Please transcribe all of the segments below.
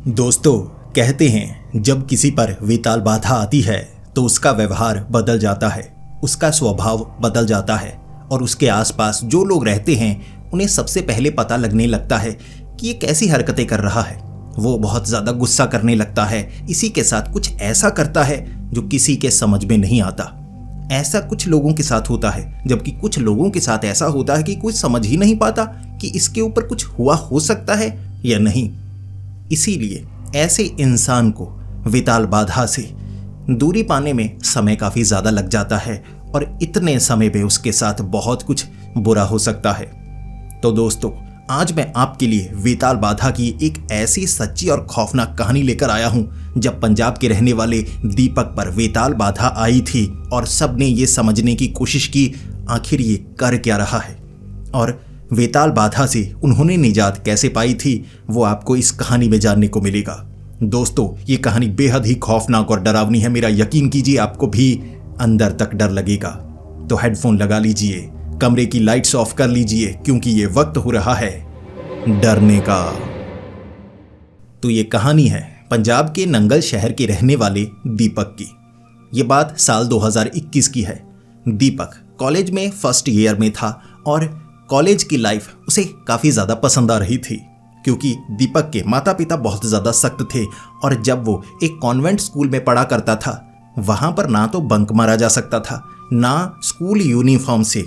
दोस्तों, कहते हैं जब किसी पर विकराल बाधा आती है तो उसका व्यवहार बदल जाता है, उसका स्वभाव बदल जाता है और उसके आसपास जो लोग रहते हैं उन्हें सबसे पहले पता लगने लगता है कि ये कैसी हरकतें कर रहा है। वो बहुत ज़्यादा गुस्सा करने लगता है, इसी के साथ कुछ ऐसा करता है जो किसी के समझ में नहीं आता। ऐसा कुछ लोगों के साथ होता है, जबकि कुछ लोगों के साथ ऐसा होता है कि कुछ समझ ही नहीं पाता कि इसके ऊपर कुछ हुआ हो सकता है या नहीं। इसीलिए ऐसे इंसान को विकराल बाधा से दूरी पाने में समय काफ़ी ज़्यादा लग जाता है और इतने समय में उसके साथ बहुत कुछ बुरा हो सकता है। तो दोस्तों, आज मैं आपके लिए विकराल बाधा की एक ऐसी सच्ची और खौफनाक कहानी लेकर आया हूं जब पंजाब के रहने वाले दीपक पर विकराल बाधा आई थी और सबने ये समझने की कोशिश की आखिर ये कर क्या रहा है और विकराल बाधा से उन्होंने निजात कैसे पाई थी, वो आपको इस कहानी में जानने को मिलेगा। दोस्तों, ये कहानी बेहद ही खौफनाक और डरावनी है। मेरा यकीन कीजिए, आपको भी अंदर तक डर लगेगा। तो हेडफोन लगा लीजिए, कमरे की लाइट्स ऑफ कर लीजिए, क्योंकि ये वक्त हो रहा है डरने का। तो ये कहानी है पंजाब के नंगल शहर के रहने वाले दीपक की। ये बात साल 2021 की है। दीपक कॉलेज में फर्स्ट ईयर में था और कॉलेज की लाइफ उसे काफ़ी ज़्यादा पसंद आ रही थी, क्योंकि दीपक के माता पिता बहुत ज़्यादा सख्त थे और जब वो एक कॉन्वेंट स्कूल में पढ़ा करता था, वहाँ पर ना तो बंक मारा जा सकता था, ना स्कूल यूनिफॉर्म से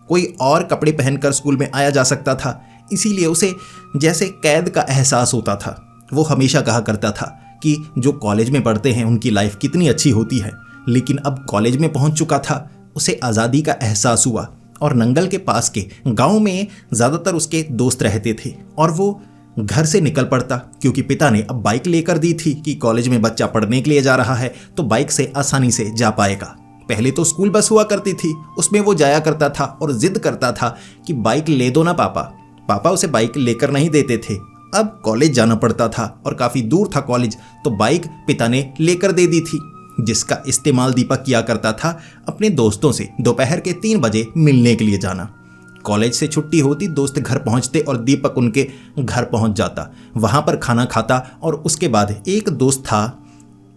कोई और कपड़े पहनकर स्कूल में आया जा सकता था। इसीलिए उसे जैसे कैद का एहसास होता था। वो हमेशा कहा करता था कि जो कॉलेज में पढ़ते हैं उनकी लाइफ कितनी अच्छी होती है, लेकिन अब कॉलेज में पहुँच चुका था, उसे आज़ादी का एहसास हुआ। और नंगल के पास के गांव में ज़्यादातर उसके दोस्त रहते थे और वो घर से निकल पड़ता, क्योंकि पिता ने अब बाइक लेकर दी थी कि कॉलेज में बच्चा पढ़ने के लिए जा रहा है तो बाइक से आसानी से जा पाएगा। पहले तो स्कूल बस हुआ करती थी, उसमें वो जाया करता था और जिद करता था कि बाइक ले दो ना पापा। पापा उसे बाइक लेकर नहीं देते थे। अब कॉलेज जाना पड़ता था और काफ़ी दूर था कॉलेज, तो बाइक पिता ने लेकर दे दी थी, जिसका इस्तेमाल दीपक किया करता था अपने दोस्तों से दोपहर के 3 बजे मिलने के लिए जाना। कॉलेज से छुट्टी होती, दोस्त घर पहुंचते और दीपक उनके घर पहुंच जाता, वहां पर खाना खाता। और उसके बाद एक दोस्त था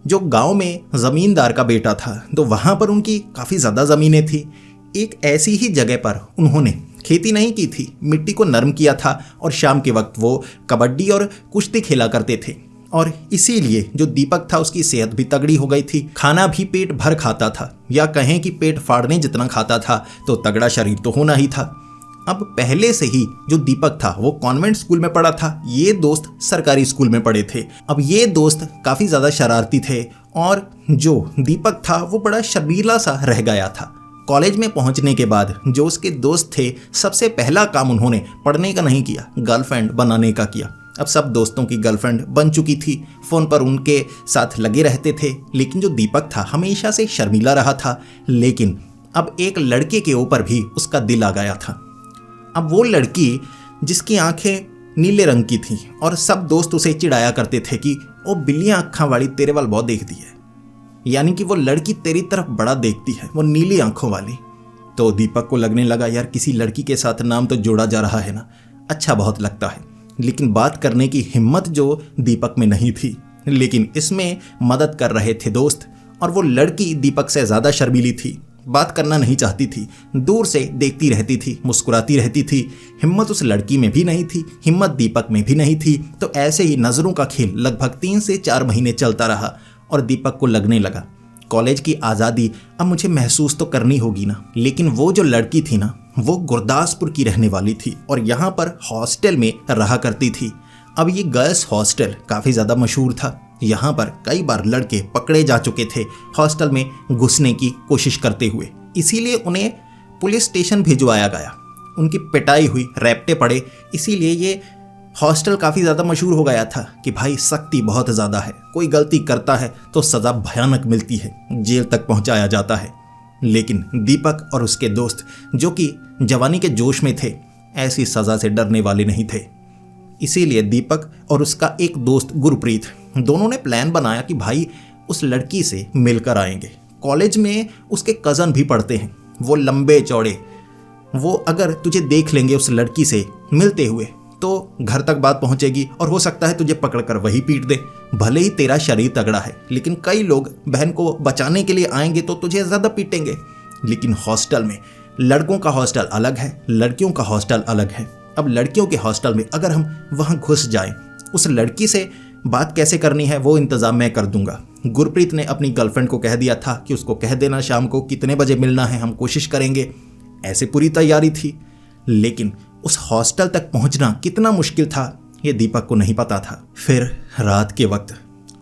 जो गांव में ज़मींदार का बेटा था, तो वहां पर उनकी काफ़ी ज़्यादा ज़मीनें थी। एक ऐसी ही जगह पर उन्होंने खेती नहीं की थी, मिट्टी को नरम किया था और शाम के वक्त वो कबड्डी और कुश्ती खेला करते थे। और इसीलिए जो दीपक था उसकी सेहत भी तगड़ी हो गई थी, खाना भी पेट भर खाता था, या कहें कि पेट फाड़ने जितना खाता था, तो तगड़ा शरीर तो होना ही था। अब पहले से ही जो दीपक था वो कॉन्वेंट स्कूल में पढ़ा था, ये दोस्त सरकारी स्कूल में पढ़े थे। अब ये दोस्त काफ़ी ज़्यादा शरारती थे और जो दीपक था वो बड़ा शर्मीला सा रह गया था। कॉलेज में पहुंचने के बाद जो उसके दोस्त थे, सबसे पहला काम उन्होंने पढ़ने का नहीं किया, गर्लफ्रेंड बनाने का किया। अब सब दोस्तों की गर्लफ्रेंड बन चुकी थी, फ़ोन पर उनके साथ लगे रहते थे, लेकिन जो दीपक था हमेशा से शर्मीला रहा था। लेकिन अब एक लड़के के ऊपर भी उसका दिल आ गया था। अब वो लड़की जिसकी आंखें नीले रंग की थीं और सब दोस्त उसे चिढ़ाया करते थे कि ओ बिल्लियाँ आँखों वाली, तेरे वाल बहुत देखती है, यानी कि वो लड़की तेरी तरफ बड़ा देखती है, वो नीली आंखों वाली। तो दीपक को लगने लगा, यार किसी लड़की के साथ नाम तो जोड़ा जा रहा है ना, अच्छा बहुत लगता है। लेकिन बात करने की हिम्मत जो दीपक में नहीं थी, लेकिन इसमें मदद कर रहे थे दोस्त। और वो लड़की दीपक से ज़्यादा शर्मीली थी, बात करना नहीं चाहती थी, दूर से देखती रहती थी, मुस्कुराती रहती थी। हिम्मत उस लड़की में भी नहीं थी, हिम्मत दीपक में भी नहीं थी। तो ऐसे ही नज़रों का खेल लगभग 3 से 4 महीने चलता रहा और दीपक को लगने लगा कॉलेज की आज़ादी अब मुझे महसूस तो करनी होगी ना। लेकिन वो जो लड़की थी ना, वो गुरदासपुर की रहने वाली थी और यहाँ पर हॉस्टल में रहा करती थी। अब ये गर्ल्स हॉस्टल काफ़ी ज़्यादा मशहूर था, यहाँ पर कई बार लड़के पकड़े जा चुके थे हॉस्टल में घुसने की कोशिश करते हुए, इसीलिए उन्हें पुलिस स्टेशन भिजवाया गया। उनकी पिटाई हुई, रैप्टे पड़े, इसीलिए ये हॉस्टल काफ़ी ज़्यादा मशहूर हो गया था कि भाई सख्ती बहुत ज़्यादा है, कोई गलती करता है तो सज़ा भयानक मिलती है, जेल तक पहुंचाया जाता है। लेकिन दीपक और उसके दोस्त जो कि जवानी के जोश में थे, ऐसी सज़ा से डरने वाले नहीं थे। इसीलिए दीपक और उसका एक दोस्त गुरप्रीत, दोनों ने प्लान बनाया कि भाई उस लड़की से मिलकर आएंगे। कॉलेज में उसके कज़न भी पढ़ते हैं, वो लंबे चौड़े, वो अगर तुझे देख लेंगे उस लड़की से मिलते हुए तो घर तक बात पहुंचेगी और हो सकता है तुझे पकड़कर वही पीट दे। भले ही तेरा शरीर तगड़ा है, लेकिन कई लोग बहन को बचाने के लिए आएंगे तो तुझे ज़्यादा पीटेंगे। लेकिन हॉस्टल में लड़कों का हॉस्टल अलग है, लड़कियों का हॉस्टल अलग है। अब लड़कियों के हॉस्टल में अगर हम वहाँ घुस जाएं, उस लड़की से बात कैसे करनी है वो इंतज़ाम मैं कर दूंगा। गुरप्रीत ने अपनी गर्लफ्रेंड को कह दिया था कि उसको कह देना शाम को कितने बजे मिलना है, हम कोशिश करेंगे। ऐसे पूरी तैयारी थी, लेकिन उस हॉस्टल तक पहुंचना कितना मुश्किल था ये दीपक को नहीं पता था। फिर रात के वक्त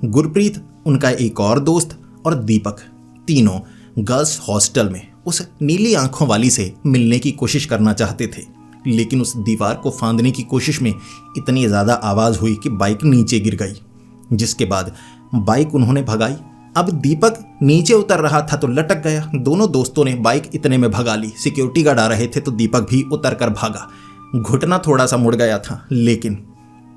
गुरप्रीत, उनका एक और दोस्त और दीपक तीनों गर्ल्स हॉस्टल में उस नीली आंखों वाली से मिलने की कोशिश करना चाहते थे। लेकिन उस दीवार को फांदने की कोशिश में इतनी ज़्यादा आवाज़ हुई कि बाइक नीचे गिर गई, जिसके बाद बाइक उन्होंने भगाई। अब दीपक नीचे उतर रहा था तो लटक गया। दोनों दोस्तों ने बाइक इतने में भगा ली। सिक्योरिटी गार्ड आ रहे थे तो दीपक भी उतर कर भागा। घुटना थोड़ा सा मुड़ गया था, लेकिन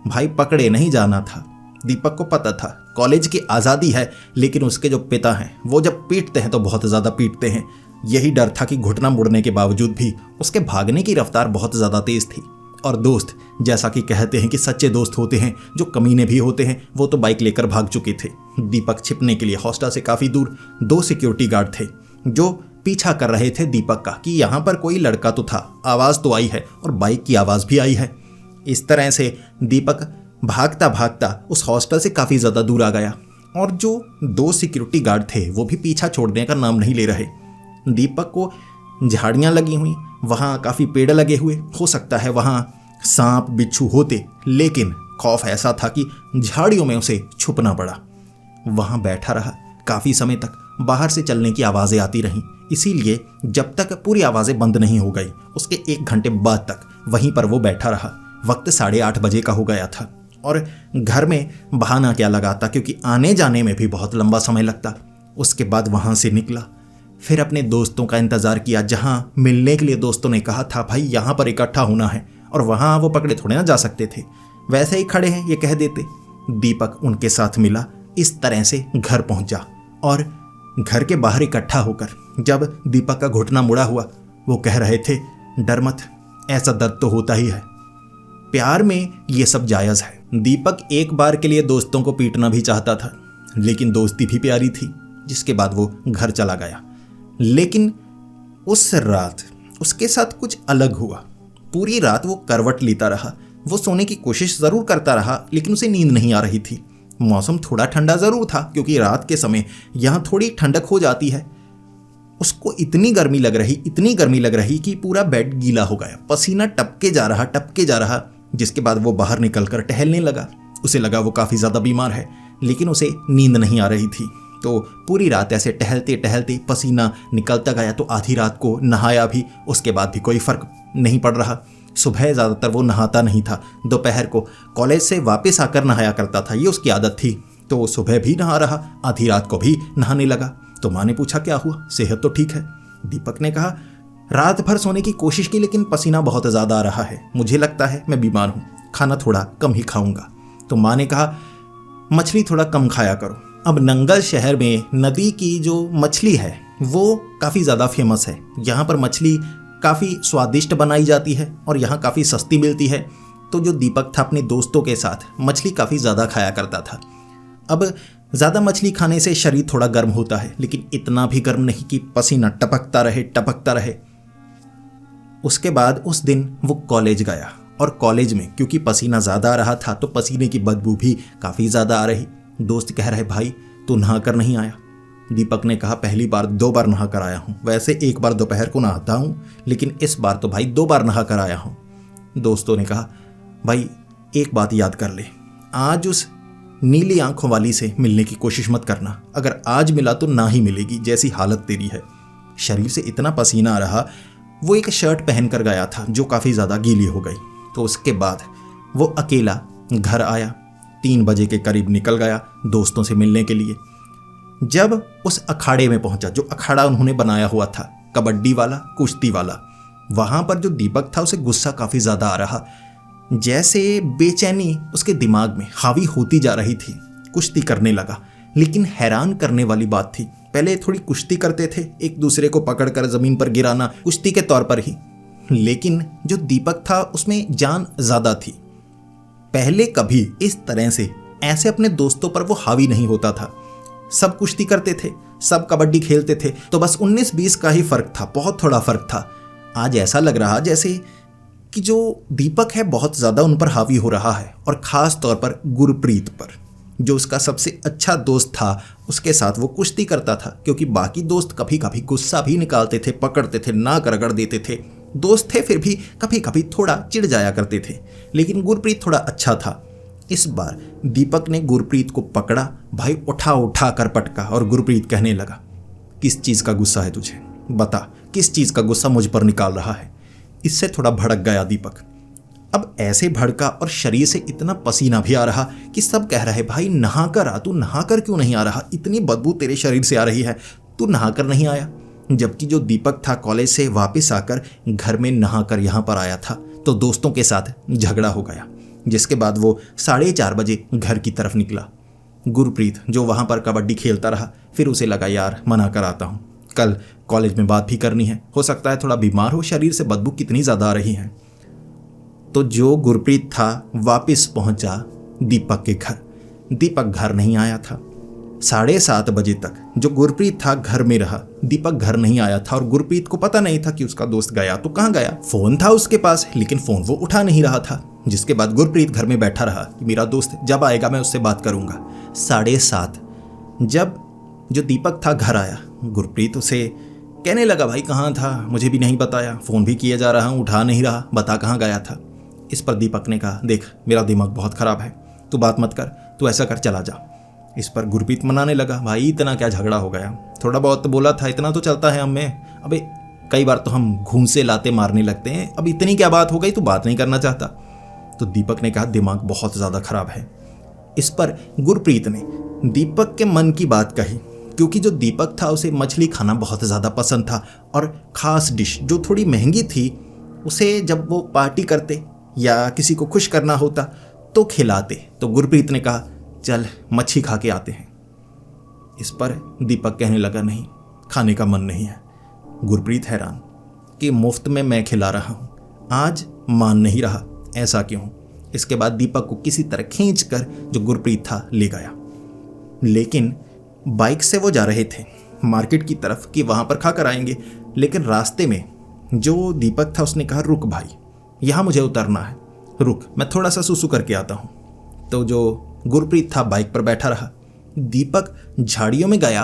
भाई पकड़े नहीं जाना था। दीपक को पता था कॉलेज की आज़ादी है, लेकिन उसके जो पिता हैं वो जब पीटते हैं तो बहुत ज़्यादा पीटते हैं। यही डर था कि घुटना मुड़ने के बावजूद भी उसके भागने की रफ्तार बहुत ज़्यादा तेज़ थी। और दोस्त, जैसा कि कहते हैं कि सच्चे दोस्त होते हैं जो कमीने भी होते हैं, वो तो बाइक लेकर भाग चुके थे। दीपक छिपने के लिए हॉस्टल से काफ़ी दूर 2 सिक्योरिटी गार्ड थे जो पीछा कर रहे थे दीपक का कि यहाँ पर कोई लड़का तो था, आवाज़ तो आई है और बाइक की आवाज़ भी आई है। इस तरह से दीपक भागता भागता उस हॉस्टल से काफ़ी ज़्यादा दूर आ गया और जो 2 सिक्योरिटी गार्ड थे वो भी पीछा छोड़ने का नाम नहीं ले रहे। दीपक को झाड़ियाँ लगी हुई, वहाँ काफ़ी पेड़ लगे हुए, हो सकता है वहाँ सांप बिच्छू होते, लेकिन खौफ ऐसा था कि झाड़ियों में उसे छुपना पड़ा। वहाँ बैठा रहा काफ़ी समय तक। बाहर से चलने की आवाज़ें आती रहीं, इसीलिए जब तक पूरी आवाज़ें बंद नहीं हो गई उसके 1 घंटे बाद तक वहीं पर वो बैठा रहा। वक्त 8:30 बजे का हो गया था और घर में बहाना क्या लगाता, क्योंकि आने जाने में भी बहुत लंबा समय लगता। उसके बाद वहाँ से निकला, फिर अपने दोस्तों का इंतज़ार किया। जहाँ मिलने के लिए दोस्तों ने कहा था भाई यहाँ पर इकट्ठा होना है, और वहाँ वो पकड़े थोड़े ना जा सकते थे, वैसे ही खड़े हैं ये कह देते। दीपक उनके साथ मिला, इस तरह से घर पहुँचा और घर के बाहर इकट्ठा होकर जब दीपक का घुटना मुड़ा हुआ, वो कह रहे थे डर मत, ऐसा दर्द तो होता ही है, प्यार में ये सब जायज़ है। दीपक एक बार के लिए दोस्तों को पीटना भी चाहता था, लेकिन दोस्ती भी प्यारी थी, जिसके बाद वो घर चला गया। लेकिन उस रात उसके साथ कुछ अलग हुआ। पूरी रात वो करवट लेता रहा। वो सोने की कोशिश ज़रूर करता रहा, लेकिन उसे नींद नहीं आ रही थी। मौसम थोड़ा ठंडा ज़रूर था, क्योंकि रात के समय यहाँ थोड़ी ठंडक हो जाती है। उसको इतनी गर्मी लग रही कि पूरा बेड गीला हो गया। पसीना टपके जा रहा, जिसके बाद वो बाहर निकलकर टहलने लगा। उसे लगा वो काफ़ी ज़्यादा बीमार है, लेकिन उसे नींद नहीं आ रही थी। तो पूरी रात ऐसे टहलते टहलते पसीना निकलता गया। तो आधी रात को नहाया भी, उसके बाद भी कोई फ़र्क नहीं पड़ रहा। सुबह ज़्यादातर वो नहाता नहीं था, दोपहर को कॉलेज से वापस आकर नहाया करता था, ये उसकी आदत थी। तो वो सुबह भी नहा रहा, आधी रात को भी नहाने लगा। तो माँ ने पूछा क्या हुआ, सेहत तो ठीक है। दीपक ने कहा रात भर सोने की कोशिश की, लेकिन पसीना बहुत ज़्यादा आ रहा है, मुझे लगता है मैं बीमार हूँ, खाना थोड़ा कम ही खाऊंगा। तो माँ ने कहा मछली थोड़ा कम खाया करो। अब नंगल शहर में नदी की जो मछली है वो काफ़ी ज़्यादा फेमस है। यहाँ पर मछली काफ़ी स्वादिष्ट बनाई जाती है और यहाँ काफ़ी सस्ती मिलती है। तो जो दीपक था अपने दोस्तों के साथ मछली काफ़ी ज़्यादा खाया करता था। अब ज़्यादा मछली खाने से शरीर थोड़ा गर्म होता है, लेकिन इतना भी गर्म नहीं कि पसीना टपकता रहे। उसके बाद उस दिन वो कॉलेज गया और कॉलेज में क्योंकि पसीना ज़्यादा आ रहा था तो पसीने की बदबू भी काफ़ी ज़्यादा आ रही। दोस्त कह रहे भाई तू नहा कर नहीं आया। दीपक ने कहा पहली बार 2 बार नहा कर आया हूँ, वैसे 1 बार दोपहर को नहाता हूँ, लेकिन इस बार तो भाई 2 बार नहा कर आया हूँ। दोस्तों ने कहा भाई एक बात याद कर ले, आज उस नीली आंखों वाली से मिलने की कोशिश मत करना, अगर आज मिला तो ना ही मिलेगी, जैसी हालत तेरी है। शरीर से इतना पसीना आ रहा। वो एक शर्ट पहन कर गया था जो काफ़ी ज़्यादा गीली हो गई। तो उसके बाद वो अकेला घर आया, 3 बजे के करीब निकल गया दोस्तों से मिलने के लिए। जब उस अखाड़े में पहुंचा, जो अखाड़ा उन्होंने बनाया हुआ था कबड्डी वाला, कुश्ती वाला, वहाँ पर जो दीपक था उसे गुस्सा काफ़ी ज़्यादा आ रहा, जैसे बेचैनी उसके दिमाग में हावी होती जा रही थी। कुश्ती करने लगा, लेकिन हैरान करने वाली बात थी, पहले थोड़ी कुश्ती करते थे, एक दूसरे को पकड़कर ज़मीन पर गिराना, कुश्ती के तौर पर ही, लेकिन जो दीपक था उसमें जान ज़्यादा थी। पहले कभी इस तरह से ऐसे अपने दोस्तों पर वो हावी नहीं होता था। सब कुश्ती करते थे, सब कबड्डी खेलते थे, तो बस 19-20 का ही फर्क था, बहुत थोड़ा फर्क था। आज ऐसा लग रहा जैसे कि जो दीपक है बहुत ज़्यादा उन पर हावी हो रहा है, और ख़ास तौर पर गुरप्रीत पर, जो उसका सबसे अच्छा दोस्त था। उसके साथ वो कुश्ती करता था, क्योंकि बाकी दोस्त कभी कभी गुस्सा भी निकालते थे, पकड़ते थे, नाक रगड़ देते थे। दोस्त थे फिर भी कभी कभी थोड़ा चिढ़ जाया करते थे, लेकिन गुरप्रीत थोड़ा अच्छा था। इस बार दीपक ने गुरप्रीत को पकड़ा, भाई उठा उठा कर पटका, और गुरप्रीत कहने लगा, किस चीज़ का गुस्सा है तुझे, बता किस चीज़ का गुस्सा मुझ पर निकाल रहा है। इससे थोड़ा भड़क गया दीपक। अब ऐसे भड़का और शरीर से इतना पसीना भी आ रहा कि सब कह रहे, भाई नहा कर आ, तू नहा कर क्यों नहीं आ रहा, इतनी बदबू तेरे शरीर से आ रही है, तू नहा कर नहीं आया। जबकि जो दीपक था कॉलेज से वापस आकर घर में नहा कर यहाँ पर आया था, तो दोस्तों के साथ झगड़ा हो गया, जिसके बाद वो 4:30 बजे घर की तरफ निकला। गुरप्रीत जो वहाँ पर कबड्डी खेलता रहा, फिर उसे लगा यार मना कर आता हूँ, कल कॉलेज में बात भी करनी है, हो सकता है थोड़ा बीमार हो, शरीर से बदबू कितनी ज़्यादा आ रही है। तो जो गुरप्रीत था वापस पहुंचा दीपक के घर। दीपक घर नहीं आया था। 7:30 बजे तक जो गुरप्रीत था घर में रहा, दीपक घर नहीं आया था, और गुरप्रीत को पता नहीं था कि उसका दोस्त गया तो कहाँ गया। फोन था उसके पास, लेकिन फोन वो उठा नहीं रहा था, जिसके बाद गुरप्रीत घर में बैठा रहा कि मेरा दोस्त जब आएगा मैं उससे बात करूंगा। 7:30 जब जो दीपक था घर आया, गुरप्रीत उसे कहने लगा, भाई कहाँ था, मुझे भी नहीं बताया, फ़ोन भी किया जा रहा हूँ, उठा नहीं रहा, बता कहाँ गया था। इस पर दीपक ने कहा, देख मेरा दिमाग बहुत ख़राब है, तू बात मत कर, तू ऐसा कर चला जा। इस पर गुरप्रीत मनाने लगा, भाई इतना क्या झगड़ा हो गया, थोड़ा बहुत तो बोला था, इतना तो चलता है हमें, अबे कई बार तो हम घूम से लाते मारने लगते हैं, अब इतनी क्या बात हो गई, तू बात नहीं करना चाहता। तो दीपक ने कहा, दिमाग बहुत ज़्यादा ख़राब है। इस पर गुरप्रीत ने दीपक के मन की बात कही, क्योंकि जो दीपक था उसे मछली खाना बहुत ज़्यादा पसंद था, और ख़ास डिश जो थोड़ी महंगी थी उसे जब वो पार्टी करते या किसी को खुश करना होता तो खिलाते। तो गुरप्रीत ने कहा, चल मच्छी खा के आते हैं। इस पर दीपक कहने लगा, नहीं खाने का मन नहीं है। गुरप्रीत हैरान कि मुफ्त में मैं खिला रहा हूँ, आज मान नहीं रहा, ऐसा क्यों। इसके बाद दीपक को किसी तरह खींच कर जो गुरप्रीत था ले गया, लेकिन बाइक से वो जा रहे थे मार्केट की तरफ कि वहाँ पर खा कर आएंगे। लेकिन रास्ते में जो दीपक था उसने कहा, रुक भाई यहाँ मुझे उतरना है, रुक मैं थोड़ा सा सुसु करके आता हूँ। तो जो गुरप्रीत था बाइक पर बैठा रहा। दीपक झाड़ियों में गया,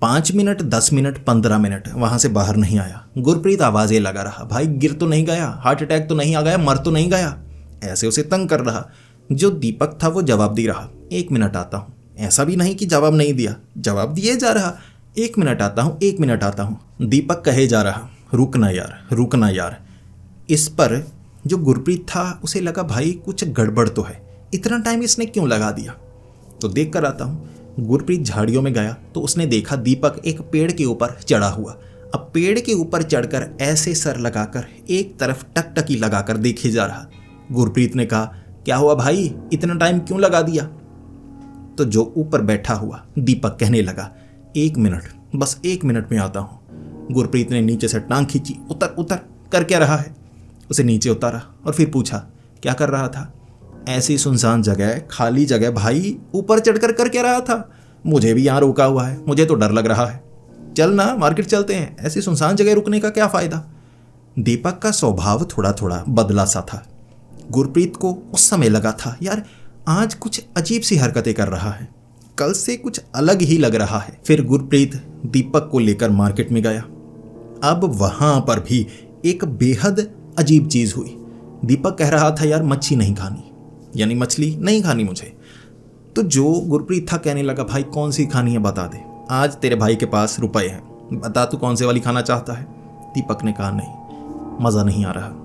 5 मिनट 10 मिनट 15 मिनट वहाँ से बाहर नहीं आया। गुरप्रीत आवाज़ें लगा रहा, भाई गिर तो नहीं गया, हार्ट अटैक तो नहीं आ गया, मर तो नहीं गया, ऐसे उसे तंग कर रहा। जो दीपक था वो जवाब दे रहा, 1 मिनट आता हूँ, ऐसा भी नहीं कि जवाब नहीं दिया, जवाब दिए जा रहा, 1 मिनट आता हूँ, 1 मिनट आता हूँ। दीपक कहे जा रहा, रुकना यार, रुकना यार। इस पर जो गुरप्रीत था उसे लगा, भाई कुछ गड़बड़ तो है, इतना टाइम इसने क्यों लगा दिया, तो देख कर आता हूँ। गुरप्रीत झाड़ियों में गया तो उसने देखा दीपक एक पेड़ के ऊपर चढ़ा हुआ। अब पेड़ के ऊपर चढ़कर ऐसे सर लगाकर एक तरफ टकटकी लगाकर देखे जा रहा। गुरप्रीत ने कहा, क्या हुआ भाई, इतना टाइम क्यों लगा दिया। तो जो ऊपर बैठा हुआ दीपक कहने लगा, 1 मिनट, बस 1 मिनट में आता हूँ। गुरप्रीत ने नीचे से टांग खींची, उतर उतर, कर क्या रहा है। उसे नीचे उतारा और फिर पूछा, क्या कर रहा था। ऐसी सुनसान जगह, खाली जगह, भाई ऊपर चढ़कर कर क्या रहा था। मुझे भी यहाँ रुका हुआ है, मुझे तो डर लग रहा है, चल ना मार्केट चलते हैं, ऐसी सुनसान जगह रुकने का क्या फ़ायदा। दीपक का स्वभाव थोड़ा थोड़ा बदला सा था। गुरप्रीत को उस समय लगा था, यार आज कुछ अजीब सी हरकतें कर रहा है, कल से कुछ अलग ही लग रहा है। फिर गुरप्रीत दीपक को लेकर मार्केट में गया। अब वहाँ पर भी एक बेहद अजीब चीज़ हुई। दीपक कह रहा था, यार मच्छी नहीं खानी, यानी मछली नहीं खानी मुझे। तो जो गुरप्रीत था कहने लगा, भाई कौन सी खानी है बता दे, आज तेरे भाई के पास रुपए हैं, बता तू कौन से वाली खाना चाहता है। दीपक ने कहा, नहीं मज़ा नहीं आ रहा।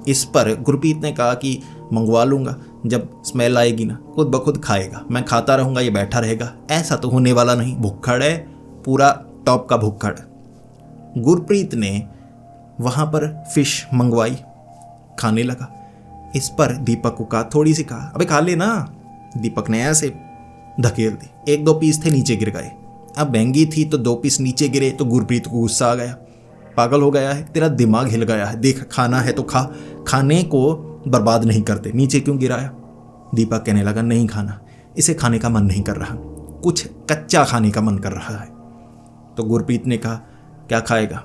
इस पर गुरप्रीत ने कहा कि मंगवा लूँगा, जब स्मेल आएगी ना खुद ब खुद खाएगा, मैं खाता रहूँगा, ये बैठा रहेगा, ऐसा तो होने वाला नहीं, भुक्खड़ है, पूरा टॉप का भुक्खड़। गुरप्रीत ने वहाँ पर फिश मंगवाई, खाने लगा। इस पर दीपक को कहा, थोड़ी सी कहा, अबे खा ले ना। दीपक ने ऐसे धकेल दी, 1-2 पीस थे नीचे गिर गए। अब महंगी थी तो 2 पीस नीचे गिरे तो गुरप्रीत को गुस्सा आ गया, पागल हो गया है, तेरा दिमाग हिल गया है, देख खाना है तो खा, खाने को बर्बाद नहीं करते, नीचे क्यों गिराया। दीपक कहने लगा नहीं खाना, इसे खाने का मन नहीं कर रहा, कुछ कच्चा खाने का मन कर रहा है। तो गुरप्रीत ने कहा क्या खाएगा,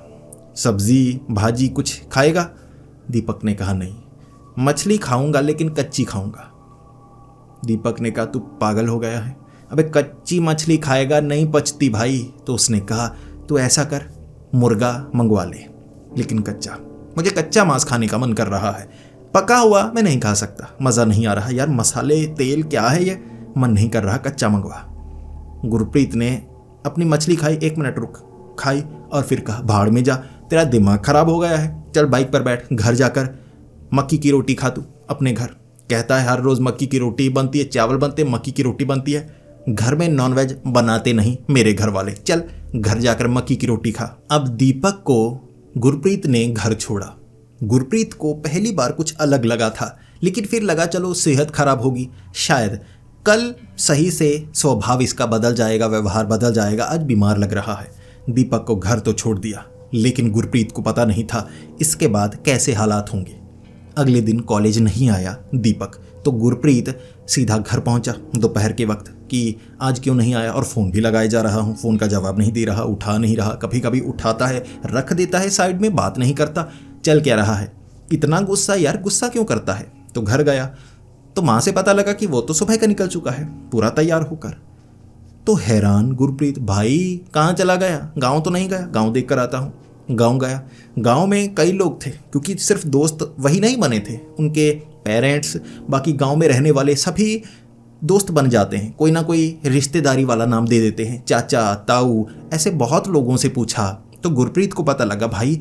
सब्जी भाजी कुछ खाएगा? दीपक ने कहा नहीं, मछली खाऊंगा लेकिन कच्ची खाऊंगा। दीपक ने कहा तू पागल हो गया है, अबे कच्ची मछली खाएगा नहीं पचती भाई। तो उसने कहा तू ऐसा कर, मुर्गा मंगवा ले लेकिन कच्चा, मुझे कच्चा मांस खाने का मन कर रहा है, पका हुआ मैं नहीं खा सकता, मज़ा नहीं आ रहा यार, मसाले तेल क्या है ये, मन नहीं कर रहा, कच्चा मंगवा। गुरप्रीत ने अपनी मछली खाई, 1 मिनट रुक, खाई और फिर कहा भाड़ में जा, तेरा दिमाग खराब हो गया है, चल बाइक पर बैठ, घर जाकर मक्की की रोटी खा तू अपने घर। कहता है हर रोज़ मक्की की रोटी बनती है, चावल बनते, मक्की की रोटी बनती है, घर में नॉनवेज बनाते नहीं मेरे घर वाले, चल घर जाकर मक्की की रोटी खा। अब दीपक को गुरप्रीत ने घर छोड़ा। गुरप्रीत को पहली बार कुछ अलग लगा था, लेकिन फिर लगा चलो सेहत खराब होगी, शायद कल सही से स्वभाव इसका बदल जाएगा, व्यवहार बदल जाएगा, आज बीमार लग रहा है। दीपक को घर तो छोड़ दिया, लेकिन गुरप्रीत को पता नहीं था इसके बाद कैसे हालात होंगे। अगले दिन कॉलेज नहीं आया दीपक, तो गुरप्रीत सीधा घर पहुंचा दोपहर के वक्त कि आज क्यों नहीं आया, और फ़ोन भी लगाए जा रहा हूं, फ़ोन का जवाब नहीं दे रहा, उठा नहीं रहा, कभी कभी उठाता है रख देता है साइड में, बात नहीं करता, चल क्या रहा है, इतना गुस्सा यार, गुस्सा क्यों करता है। तो घर गया तो माँ से पता लगा कि वो तो सुबह का निकल चुका है पूरा तैयार होकर। तो हैरान गुरप्रीत, भाई कहाँ चला गया, गाँव तो नहीं गया, गाँव देख कर आता हूँ। गांव गया, गांव में कई लोग थे, क्योंकि सिर्फ दोस्त वही नहीं बने थे, उनके पेरेंट्स, बाकी गांव में रहने वाले सभी दोस्त बन जाते हैं, कोई ना कोई रिश्तेदारी वाला नाम दे देते हैं, चाचा ताऊ, ऐसे बहुत लोगों से पूछा तो गुरप्रीत को पता लगा भाई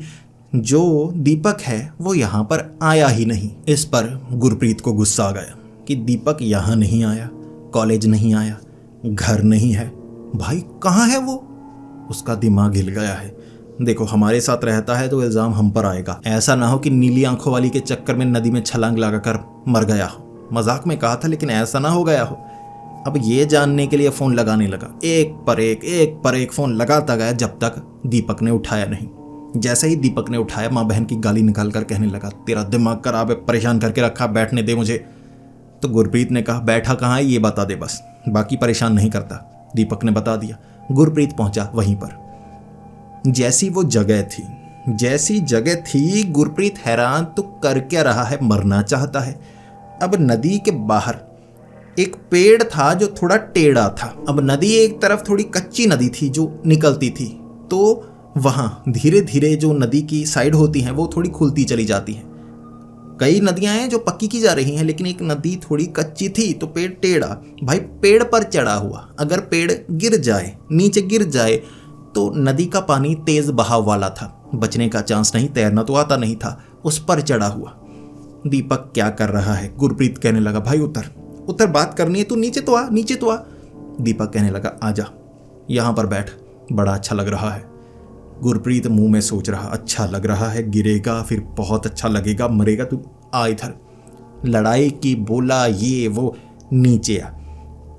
जो दीपक है वो यहाँ पर आया ही नहीं। इस पर गुरप्रीत को गुस्सा आ गया कि दीपक यहाँ नहीं आया, कॉलेज नहीं आया, घर नहीं है, भाई कहाँ है वो। उसका दिमाग हिल गया है। देखो हमारे साथ रहता है तो इल्ज़ाम हम पर आएगा, ऐसा ना हो कि नीली आंखों वाली के चक्कर में नदी में छलांग लगाकर मर गया हो। मजाक में कहा था लेकिन ऐसा ना हो गया हो। अब ये जानने के लिए फ़ोन लगाने लगा, एक पर एक फ़ोन लगाता गया जब तक दीपक ने उठाया नहीं। जैसे ही दीपक ने उठाया माँ बहन की गाली निकाल कर कहने लगा तेरा दिमाग खराब है, परेशान करके रखा, बैठने दे मुझे। तो गुरप्रीत ने कहा बैठा कहाँ है ये बता दे बस, बाकी परेशान नहीं करता। दीपक ने बता दिया। गुरप्रीत पहुंचा वहीं पर। जैसी जगह थी गुरप्रीत हैरान तो कर क्या रहा है, मरना चाहता है। अब नदी के बाहर एक पेड़ था जो थोड़ा टेढ़ा था। अब नदी एक तरफ थोड़ी कच्ची नदी थी जो निकलती थी, तो वहाँ धीरे धीरे जो नदी की साइड होती हैं वो थोड़ी खुलती चली जाती हैं। कई नदियां हैं जो पक्की की जा रही हैं, लेकिन एक नदी थोड़ी कच्ची थी तो पेड़ टेढ़ा। भाई पेड़ पर चढ़ा हुआ, अगर पेड़ गिर जाए, नीचे गिर जाए तो नदी का पानी तेज बहाव वाला था, बचने का चांस नहीं, तैरना तो आता नहीं था। उस पर चढ़ा हुआ दीपक क्या कर रहा है। गुरप्रीत कहने लगा भाई उतर उतर, बात करनी है, तू नीचे तो आ। दीपक कहने लगा आजा, यहाँ पर बैठ, बड़ा अच्छा लग रहा है। गुरप्रीत मुंह में सोच रहा अच्छा लग रहा है, गिरेगा फिर बहुत अच्छा लगेगा, मरेगा, तू आ इधर। लड़ाई की बोला ये वो, नीचे आ।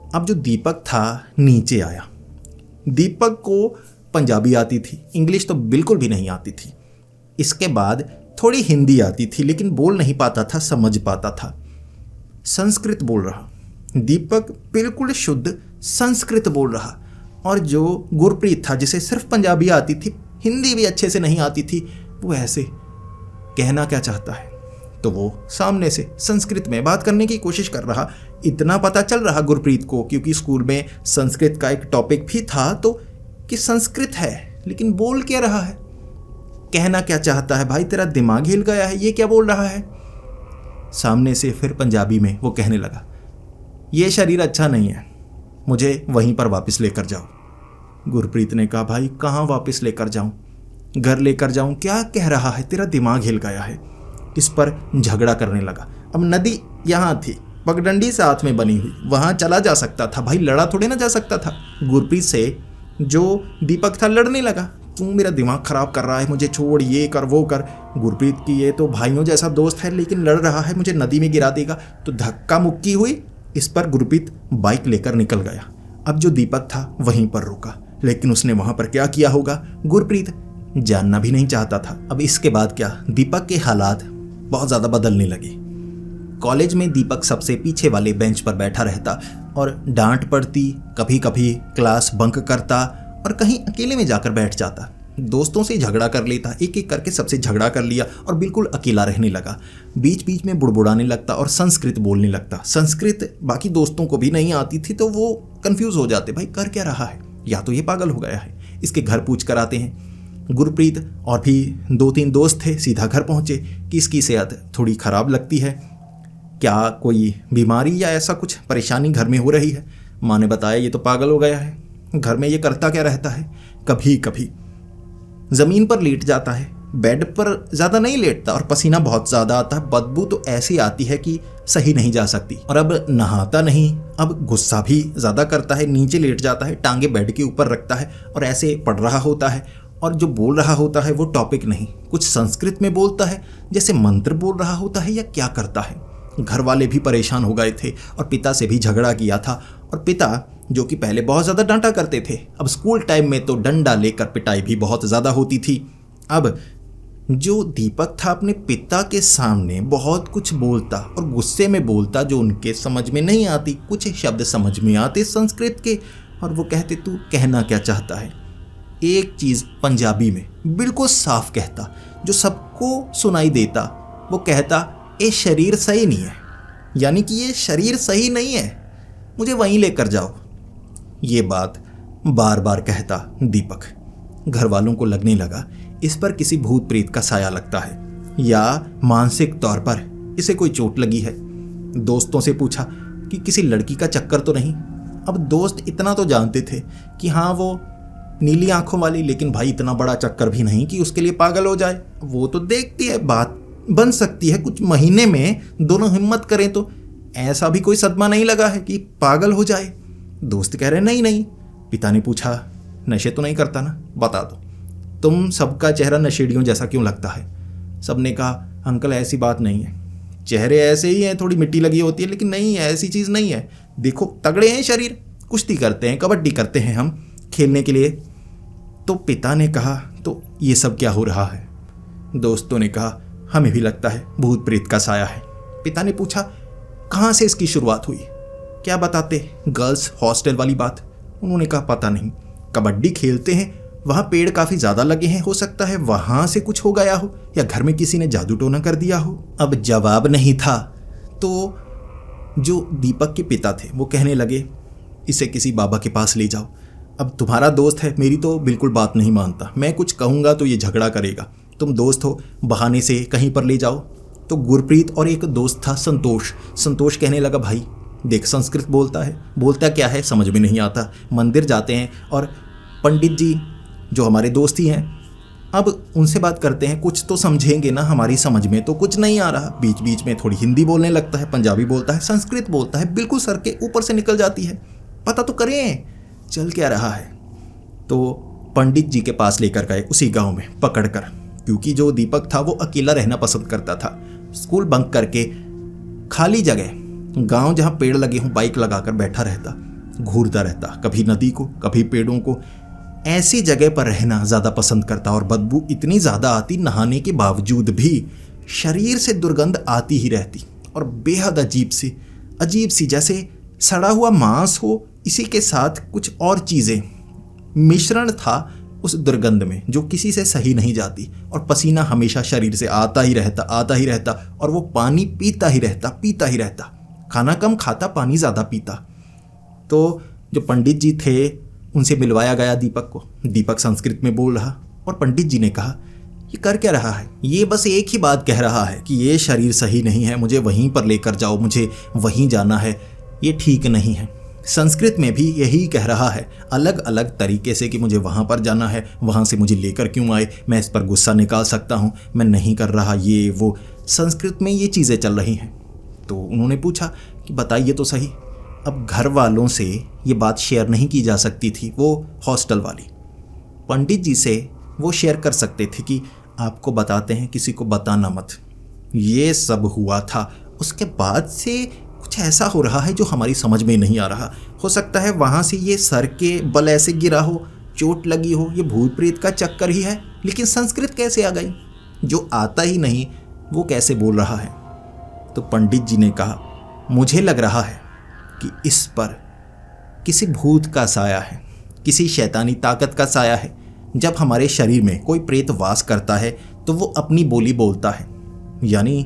अब जो दीपक था नीचे आया। दीपक को पंजाबी आती थी, इंग्लिश तो बिल्कुल भी नहीं आती थी। इसके बाद थोड़ी हिंदी आती थी लेकिन बोल नहीं पाता था, समझ पाता था। संस्कृत बोल रहा दीपक, बिल्कुल शुद्ध संस्कृत बोल रहा। और जो गुरप्रीत था जिसे सिर्फ पंजाबी आती थी, हिंदी भी अच्छे से नहीं आती थी, वो ऐसे कहना क्या चाहता है तो वो सामने से संस्कृत में बात करने की कोशिश कर रहा। इतना पता चल रहा गुरप्रीत को, क्योंकि स्कूल में संस्कृत का एक टॉपिक भी था, तो कि संस्कृत है, लेकिन बोल क्या रहा है, कहना क्या चाहता है। भाई तेरा दिमाग हिल गया है, ये क्या बोल रहा है। सामने से फिर पंजाबी में वो कहने लगा ये शरीर अच्छा नहीं है, मुझे वहीं पर वापस लेकर जाओ। गुरप्रीत ने कहा भाई कहाँ वापस लेकर जाऊं, घर लेकर जाऊं, क्या कह रहा है, तेरा दिमाग हिल गया है। इस पर झगड़ा करने लगा। अब नदी यहाँ थी, पगडंडी साथ में बनी हुई, वहाँ चला जा सकता था, भाई लड़ा थोड़े ना जा सकता था। गुरप्रीत से जो दीपक था लड़ने लगा, तू मेरा दिमाग खराब कर रहा है, मुझे छोड़, ये कर वो कर। गुरप्रीत की ये तो भाइयों जैसा दोस्त है लेकिन लड़ रहा है, मुझे नदी में गिरा देगा। तो धक्का मुक्की हुई। इस पर गुरप्रीत बाइक लेकर निकल गया। अब जो दीपक था वहीं पर रुका, लेकिन उसने वहां पर क्या किया होगा गुरप्रीत जानना भी नहीं चाहता था। अब इसके बाद क्या, दीपक के हालात बहुत ज़्यादा बदलने लगे। कॉलेज में दीपक सबसे पीछे वाले बेंच पर बैठा रहता और डांट पड़ती, कभी कभी क्लास बंक करता और कहीं अकेले में जाकर बैठ जाता। दोस्तों से झगड़ा कर लेता, एक एक करके सबसे झगड़ा कर लिया और बिल्कुल अकेला रहने लगा। बीच बीच में बुड़बुड़ाने लगता और संस्कृत बोलने लगता। संस्कृत बाकी दोस्तों को भी नहीं आती थी तो वो कंफ्यूज हो जाते, भाई कर क्या रहा है, या तो ये पागल हो गया है। इसके घर पूछ कर आते हैं। गुरप्रीत और भी 2-3 दोस्त थे, सीधा घर पहुंचे कि इसकी सेहत थोड़ी ख़राब लगती है, क्या कोई बीमारी या ऐसा कुछ परेशानी घर में हो रही है। माँ ने बताया ये तो पागल हो गया है, घर में ये करता क्या रहता है, कभी कभी ज़मीन पर लेट जाता है, बेड पर ज़्यादा नहीं लेटता और पसीना बहुत ज़्यादा आता है, बदबू तो ऐसी आती है कि सही नहीं जा सकती। और अब नहाता नहीं, अब गुस्सा भी ज़्यादा करता है, नीचे लेट जाता है, टांगे बेड के ऊपर रखता है और ऐसे पढ़ रहा होता है और जो बोल रहा होता है वो टॉपिक नहीं, कुछ संस्कृत में बोलता है जैसे मंत्र बोल रहा होता है या क्या करता है। घर वाले भी परेशान हो गए थे और पिता से भी झगड़ा किया था और पिता जो कि पहले बहुत ज़्यादा डांटा करते थे, अब स्कूल टाइम में तो डंडा लेकर पिटाई भी बहुत ज़्यादा होती थी। अब जो दीपक था अपने पिता के सामने बहुत कुछ बोलता और गुस्से में बोलता जो उनके समझ में नहीं आती, कुछ शब्द समझ में आते संस्कृत के और वो कहते तू कहना क्या चाहता है। एक चीज़ पंजाबी में बिल्कुल साफ कहता जो सबको सुनाई देता, वो कहता ये शरीर सही नहीं है, यानी कि ये शरीर सही नहीं है, मुझे वहीं लेकर जाओ। ये बात बार बार कहता दीपक। घर वालों को लगने लगा इस पर किसी भूत प्रेत का साया लगता है या मानसिक तौर पर इसे कोई चोट लगी है। दोस्तों से पूछा कि किसी लड़की का चक्कर तो नहीं। अब दोस्त इतना तो जानते थे कि हाँ वो नीली आंखों वाली, लेकिन भाई इतना बड़ा चक्कर भी नहीं कि उसके लिए पागल हो जाए। वो तो देखती है, बात बन सकती है, कुछ महीने में दोनों हिम्मत करें तो ऐसा भी कोई सदमा नहीं लगा है कि पागल हो जाए। दोस्त कह रहे नहीं नहीं। पिता ने पूछा नशे तो नहीं करता ना, बता दो, तुम सबका चेहरा नशेड़ियों जैसा क्यों लगता है। सबने कहा अंकल ऐसी बात नहीं है, चेहरे ऐसे ही हैं, थोड़ी मिट्टी लगी होती है, लेकिन नहीं ऐसी चीज़ नहीं है, देखो तगड़े हैं शरीर, कुश्ती करते हैं, कबड्डी करते हैं हम खेलने के लिए। तो पिता ने कहा तो ये सब क्या हो रहा है। दोस्तों ने कहा हमें भी लगता है भूत प्रेत का साया है। पिता ने पूछा कहाँ से इसकी शुरुआत हुई, क्या बताते, गर्ल्स हॉस्टल वाली बात। उन्होंने कहा पता नहीं, कबड्डी खेलते हैं, वहाँ पेड़ काफ़ी ज़्यादा लगे हैं, हो सकता है वहाँ से कुछ हो गया हो या घर में किसी ने जादू टोना कर दिया हो। अब जवाब नहीं था तो जो दीपक के पिता थे वो कहने लगे इसे किसी बाबा के पास ले जाओ। अब तुम्हारा दोस्त है, मेरी तो बिल्कुल बात नहीं मानता, मैं कुछ कहूँगा तो ये झगड़ा करेगा, तुम दोस्त हो, बहाने से कहीं पर ले जाओ। तो गुरप्रीत और एक दोस्त था संतोष कहने लगा भाई देख संस्कृत बोलता है, बोलता क्या है समझ में नहीं आता। मंदिर जाते हैं और पंडित जी जो हमारे दोस्त ही हैं, अब उनसे बात करते हैं, कुछ तो समझेंगे ना, हमारी समझ में तो कुछ नहीं आ रहा। बीच बीच में थोड़ी हिंदी बोलने लगता है, पंजाबी बोलता है, संस्कृत बोलता है, बिल्कुल सर के ऊपर से निकल जाती है, पता तो करें चल क्या रहा है। तो पंडित जी के पास लेकर गए उसी गाँव में पकड़ कर, क्योंकि जो दीपक था वो अकेला रहना पसंद करता था। स्कूल बंक करके खाली जगह, गांव जहां पेड़ लगे हों, बाइक लगाकर बैठा रहता, घूरता रहता, कभी नदी को कभी पेड़ों को, ऐसी जगह पर रहना ज़्यादा पसंद करता। और बदबू इतनी ज़्यादा आती, नहाने के बावजूद भी शरीर से दुर्गंध आती ही रहती और बेहद अजीब सी जैसे सड़ा हुआ मांस हो, इसी के साथ कुछ और चीज़ें मिश्रण था उस दुर्गंध में जो किसी से सही नहीं जाती। और पसीना हमेशा शरीर से आता ही रहता और वो पानी पीता ही रहता, खाना कम खाता, पानी ज़्यादा पीता। तो जो पंडित जी थे उनसे मिलवाया गया दीपक को। दीपक संस्कृत में बोल रहा और पंडित जी ने कहा ये कर क्या रहा है, ये बस एक ही बात कह रहा है कि ये शरीर सही नहीं है, मुझे वहीं पर लेकर जाओ, मुझे वहीं जाना है, ये ठीक नहीं है। संस्कृत में भी यही कह रहा है अलग अलग तरीके से कि मुझे वहाँ पर जाना है, वहाँ से मुझे लेकर क्यों आए, मैं इस पर गुस्सा निकाल सकता हूँ, मैं नहीं कर रहा, ये वो संस्कृत में ये चीज़ें चल रही हैं। तो उन्होंने पूछा कि बताइए तो सही। अब घर वालों से ये बात शेयर नहीं की जा सकती थी, वो हॉस्टल वाली। पंडित जी से वो शेयर कर सकते थे कि आपको बताते हैं, किसी को बताना मत। ये सब हुआ था, उसके बाद से कुछ ऐसा हो रहा है जो हमारी समझ में नहीं आ रहा। हो सकता है वहाँ से ये सर के बल ऐसे गिरा हो, चोट लगी हो, ये भूत प्रेत का चक्कर ही है, लेकिन संस्कृत कैसे आ गई, जो आता ही नहीं वो कैसे बोल रहा है। तो पंडित जी ने कहा, मुझे लग रहा है कि इस पर किसी भूत का साया है, किसी शैतानी ताकत का साया है। जब हमारे शरीर में कोई प्रेत वास करता है तो वो अपनी बोली बोलता है, यानी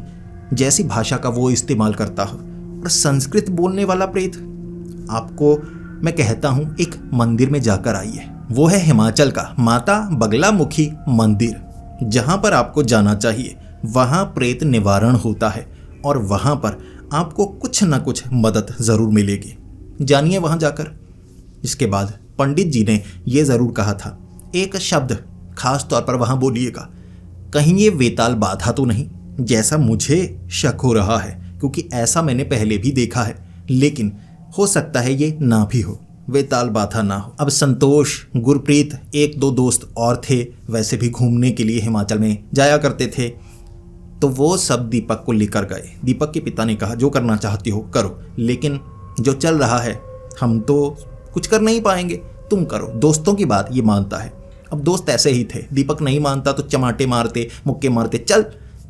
जैसी भाषा का वो इस्तेमाल करता हो। और संस्कृत बोलने वाला प्रेत, आपको मैं कहता हूँ एक मंदिर में जाकर आइए। वो है हिमाचल का माता बगलामुखी मंदिर, जहाँ पर आपको जाना चाहिए। वहाँ प्रेत निवारण होता है और वहाँ पर आपको कुछ ना कुछ मदद ज़रूर मिलेगी। जानिए वहाँ जाकर। इसके बाद पंडित जी ने ये ज़रूर कहा था, एक शब्द खास तौर पर वहाँ बोलिएगा, कहीं ये वेताल बाधा तो नहीं, जैसा मुझे शक हो रहा है, क्योंकि ऐसा मैंने पहले भी देखा है, लेकिन हो सकता है ये ना भी हो, वेताल बाधा ना हो। अब संतोष, गुरप्रीत, एक दो दोस्त और थे, वैसे भी घूमने के लिए हिमाचल में जाया करते थे, तो वो सब दीपक को लेकर गए। दीपक के पिता ने कहा, जो करना चाहती हो करो, लेकिन जो चल रहा है हम तो कुछ कर नहीं पाएंगे, तुम करो। दोस्तों की बात ये मानता है। अब दोस्त ऐसे ही थे, दीपक नहीं मानता तो चमाटे मारते, मुक्के मारते,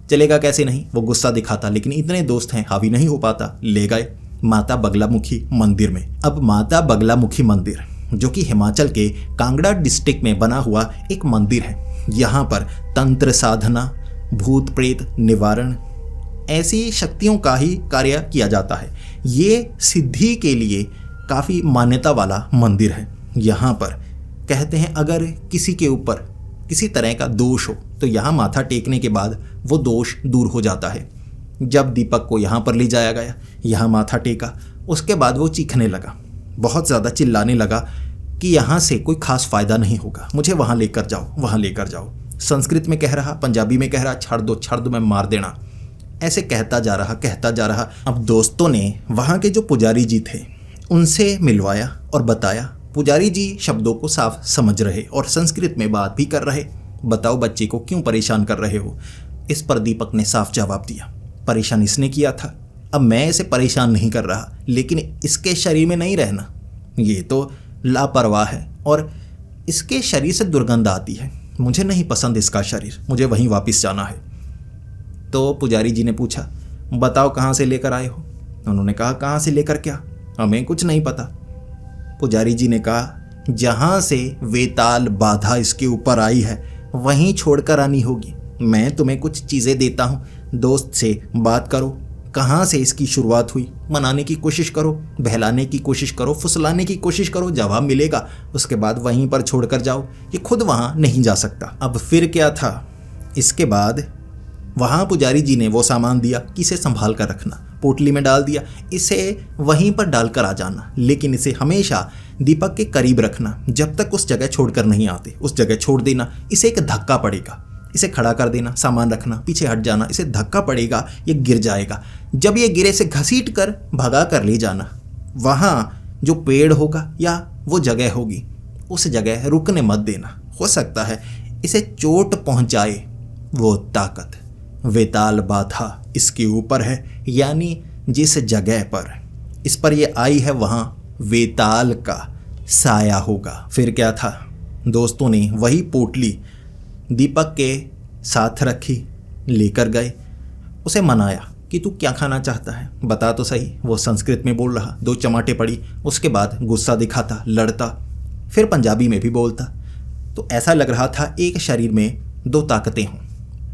चलेगा कैसे नहीं, वो गुस्सा दिखाता, लेकिन इतने दोस्त हैं, हावी नहीं हो पाता। ले गए माता बगलामुखी मंदिर में। अब माता बगलामुखी मंदिर, जो कि हिमाचल के कांगड़ा डिस्ट्रिक्ट में बना हुआ एक मंदिर है, यहाँ पर तंत्र साधना, भूत प्रेत निवारण, ऐसी शक्तियों का ही कार्य किया जाता है। ये सिद्धि के लिए काफ़ी मान्यता वाला मंदिर है। यहाँ पर कहते हैं अगर किसी के ऊपर किसी तरह का दोष हो तो यहाँ माथा टेकने के बाद वो दोष दूर हो जाता है। जब दीपक को यहाँ पर ले जाया गया, यहाँ माथा टेका, उसके बाद वो चीखने लगा, बहुत ज़्यादा चिल्लाने लगा कि यहाँ से कोई खास फ़ायदा नहीं होगा, मुझे वहाँ लेकर जाओ, वहाँ लेकर जाओ। संस्कृत में कह रहा, पंजाबी में कह रहा, छाड़ दो मैं मार देना, ऐसे कहता जा रहा। अब दोस्तों ने वहाँ के जो पुजारी जी थे उनसे मिलवाया और बताया। पुजारी जी शब्दों को साफ समझ रहे और संस्कृत में बात भी कर रहे। बताओ बच्चे को क्यों परेशान कर रहे हो? इस पर दीपक ने साफ जवाब दिया, परेशान इसने किया था, अब मैं इसे परेशान नहीं कर रहा, लेकिन इसके शरीर में नहीं रहना, ये तो लापरवाह है और इसके शरीर से दुर्गंध आती है, मुझे नहीं पसंद इसका शरीर, मुझे वहीं वापस जाना है। तो पुजारी जी ने पूछा, बताओ कहाँ से लेकर आए हो? उन्होंने कहा, कहाँ से लेकर क्या, हमें कुछ नहीं पता। पुजारी जी ने कहा, जहाँ से वेताल बाधा इसके ऊपर आई है वहीं छोड़कर आनी होगी। मैं तुम्हें कुछ चीज़ें देता हूँ, दोस्त से बात करो, कहाँ से इसकी शुरुआत हुई, मनाने की कोशिश करो, बहलाने की कोशिश करो, फुसलाने की कोशिश करो, जवाब मिलेगा, उसके बाद वहीं पर छोड़कर जाओ, ये खुद वहाँ नहीं जा सकता। अब फिर क्या था, इसके बाद वहाँ पुजारी जी ने वो सामान दिया कि इसे संभाल कर रखना, पोटली में डाल दिया, इसे वहीं पर डालकर आ जाना, लेकिन इसे हमेशा दीपक के करीब रखना, जब तक उस जगह छोड़कर नहीं आते, उस जगह छोड़ देना, इसे एक धक्का पड़ेगा, इसे खड़ा कर देना, सामान रखना, पीछे हट जाना, इसे धक्का पड़ेगा, ये गिर जाएगा, जब ये गिरे से घसीट कर भगा कर ले जाना, वहाँ जो पेड़ होगा या वो जगह होगी उस जगह रुकने मत देना, हो सकता है इसे चोट पहुँचाए वो ताकत, वेताल बाधा इसके ऊपर है, यानी जिस जगह पर इस पर ये आई है वहाँ वेताल का साया होगा। फिर क्या था, दोस्तों ने वही पोटली दीपक के साथ रखी, लेकर गए, उसे मनाया कि तू क्या खाना चाहता है, बता तो सही। वो संस्कृत में बोल रहा, दो चमाटे पड़ी, उसके बाद गुस्सा दिखाता, लड़ता, फिर पंजाबी में भी बोलता। तो ऐसा लग रहा था एक शरीर में दो ताकतें हों।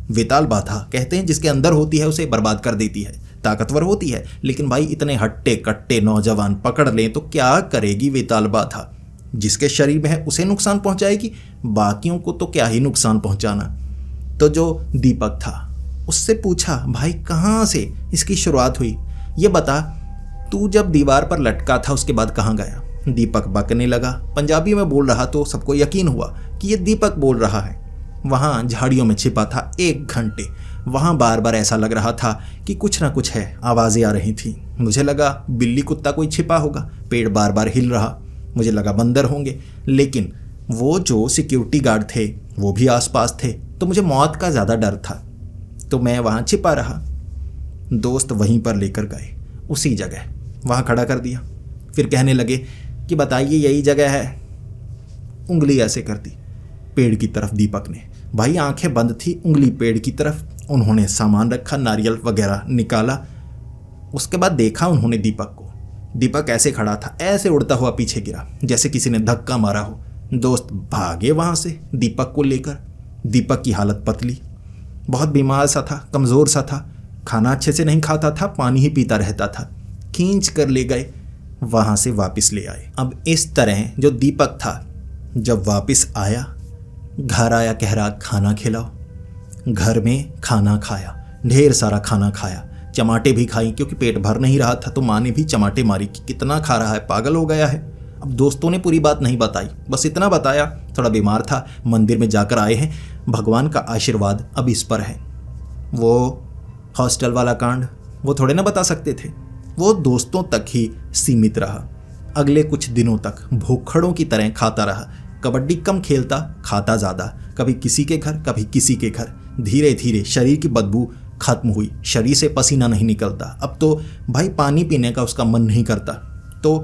वेताल बाधा कहते हैं जिसके अंदर होती है उसे बर्बाद कर देती है, ताकतवर होती है, लेकिन भाई इतने हट्टे कट्टे नौजवान पकड़ लें तो क्या करेगी वेताल बाधा, जिसके शरीर में है उसे नुकसान पहुंचाएगी, बाकियों को तो क्या ही नुकसान पहुंचाना। तो जो दीपक था उससे पूछा, भाई कहाँ से इसकी शुरुआत हुई, ये बता, तू जब दीवार पर लटका था उसके बाद कहाँ गया? दीपक बकने लगा, पंजाबी में बोल रहा तो सबको यकीन हुआ कि ये दीपक बोल रहा है। वहाँ झाड़ियों में छिपा था 1 घंटे, वहाँ बार बार ऐसा लग रहा था कि कुछ ना कुछ है, आवाज़ें आ रही थी, मुझे लगा बिल्ली कुत्ता कोई छिपा होगा, पेड़ बार बार हिल रहा, मुझे लगा बंदर होंगे, लेकिन वो जो सिक्योरिटी गार्ड थे वो भी आसपास थे, तो मुझे मौत का ज़्यादा डर था, तो मैं वहाँ छिपा रहा। दोस्त वहीं पर लेकर गए, उसी जगह वहाँ खड़ा कर दिया, फिर कहने लगे कि बताइए यही जगह है। उंगली ऐसे कर दी पेड़ की तरफ दीपक ने, भाई आंखें बंद थी, उंगली पेड़ की तरफ। उन्होंने सामान रखा, नारियल वगैरह निकाला, उसके बाद देखा उन्होंने दीपक को। दीपक ऐसे खड़ा था, ऐसे उड़ता हुआ पीछे गिरा जैसे किसी ने धक्का मारा हो। दोस्त भागे वहाँ से दीपक को लेकर। दीपक की हालत पतली, बहुत बीमार सा था, कमज़ोर सा था, खाना अच्छे से नहीं खाता था, पानी ही पीता रहता था। खींच कर ले गए, वहाँ से वापस ले आए। अब इस तरह जो दीपक था जब वापस आया, घर आया, कह रहा खाना खिलाओ। घर में खाना खाया, ढेर सारा खाना खाया, चमाटे भी खाई क्योंकि पेट भर नहीं रहा था। तो माँ ने भी चमाटे मारी कि कितना खा रहा है, पागल हो गया है। अब दोस्तों ने पूरी बात नहीं बताई, बस इतना बताया थोड़ा बीमार था, मंदिर में जाकर आए हैं, भगवान का आशीर्वाद अब इस पर है। वो हॉस्टल वाला कांड वो थोड़े ना बता सकते थे, वो दोस्तों तक ही सीमित रहा। अगले कुछ दिनों तक भूखड़ों की तरह खाता रहा, कबड्डी कम खेलता, खाता ज़्यादा, कभी किसी के घर कभी किसी के घर। धीरे धीरे शरीर की बदबू खत्म हुई, शरीर से पसीना नहीं निकलता। अब तो भाई पानी पीने का उसका मन नहीं करता। तो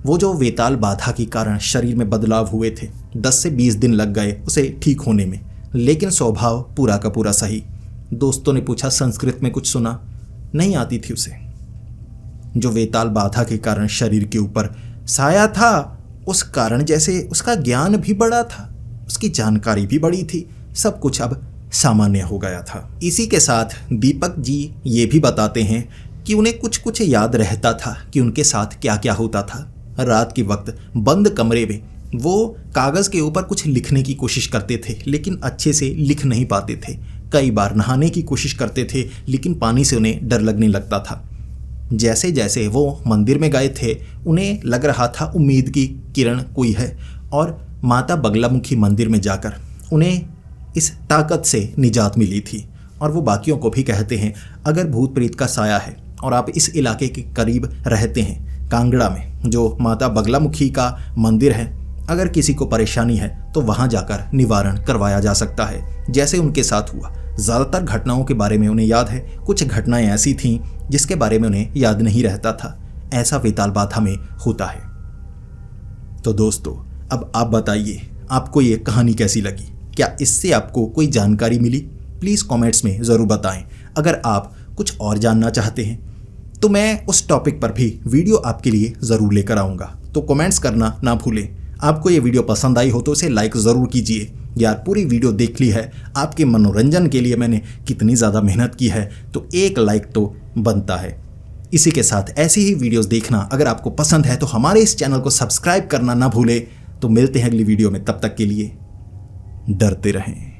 वो जो वेताल बाधा के कारण शरीर में बदलाव हुए थे, 10 से 20 दिन लग गए उसे ठीक होने में, लेकिन स्वभाव पूरा का पूरा सही। दोस्तों ने पूछा संस्कृत में कुछ सुना, नहीं आती थी उसे। जो वेताल बाधा के कारण शरीर के ऊपर साया था, उस कारण जैसे उसका ज्ञान भी बड़ा था, उसकी जानकारी भी बड़ी थी, सब कुछ अब सामान्य हो गया था। इसी के साथ दीपक जी ये भी बताते हैं कि उन्हें कुछ कुछ याद रहता था कि उनके साथ क्या क्या होता था। रात के वक्त बंद कमरे में वो कागज़ के ऊपर कुछ लिखने की कोशिश करते थे, लेकिन अच्छे से लिख नहीं पाते थे। कई बार नहाने की कोशिश करते थे, लेकिन पानी से उन्हें डर लगने लगता था। जैसे जैसे वो मंदिर में गए थे, उन्हें लग रहा था उम्मीद की किरण कोई है, और माता बगलामुखी मंदिर में जाकर उन्हें इस ताकत से निजात मिली थी। और वो बाकियों को भी कहते हैं, अगर भूत प्रेत का साया है और आप इस इलाके के करीब रहते हैं, कांगड़ा में जो माता बगलामुखी का मंदिर है, अगर किसी को परेशानी है तो वहाँ जाकर निवारण करवाया जा सकता है, जैसे उनके साथ हुआ। ज़्यादातर घटनाओं के बारे में उन्हें याद है, कुछ घटनाएं ऐसी थीं जिसके बारे में उन्हें याद नहीं रहता था। ऐसा वेताल बाधा में होता है। तो दोस्तों, अब आप बताइए आपको ये कहानी कैसी लगी? क्या इससे आपको कोई जानकारी मिली? प्लीज़ कमेंट्स में ज़रूर बताएं। अगर आप कुछ और जानना चाहते हैं तो मैं उस टॉपिक पर भी वीडियो आपके लिए ज़रूर लेकर आऊँगा, तो कमेंट्स करना ना भूलें। आपको ये वीडियो पसंद आई हो तो इसे लाइक ज़रूर कीजिए। यार पूरी वीडियो देख ली है, आपके मनोरंजन के लिए मैंने कितनी ज़्यादा मेहनत की है, तो एक लाइक तो बनता है। इसी के साथ ऐसी ही वीडियोस देखना अगर आपको पसंद है तो हमारे इस चैनल को सब्सक्राइब करना ना भूलें। तो मिलते हैं अगली वीडियो में, तब तक के लिए डरते रहें।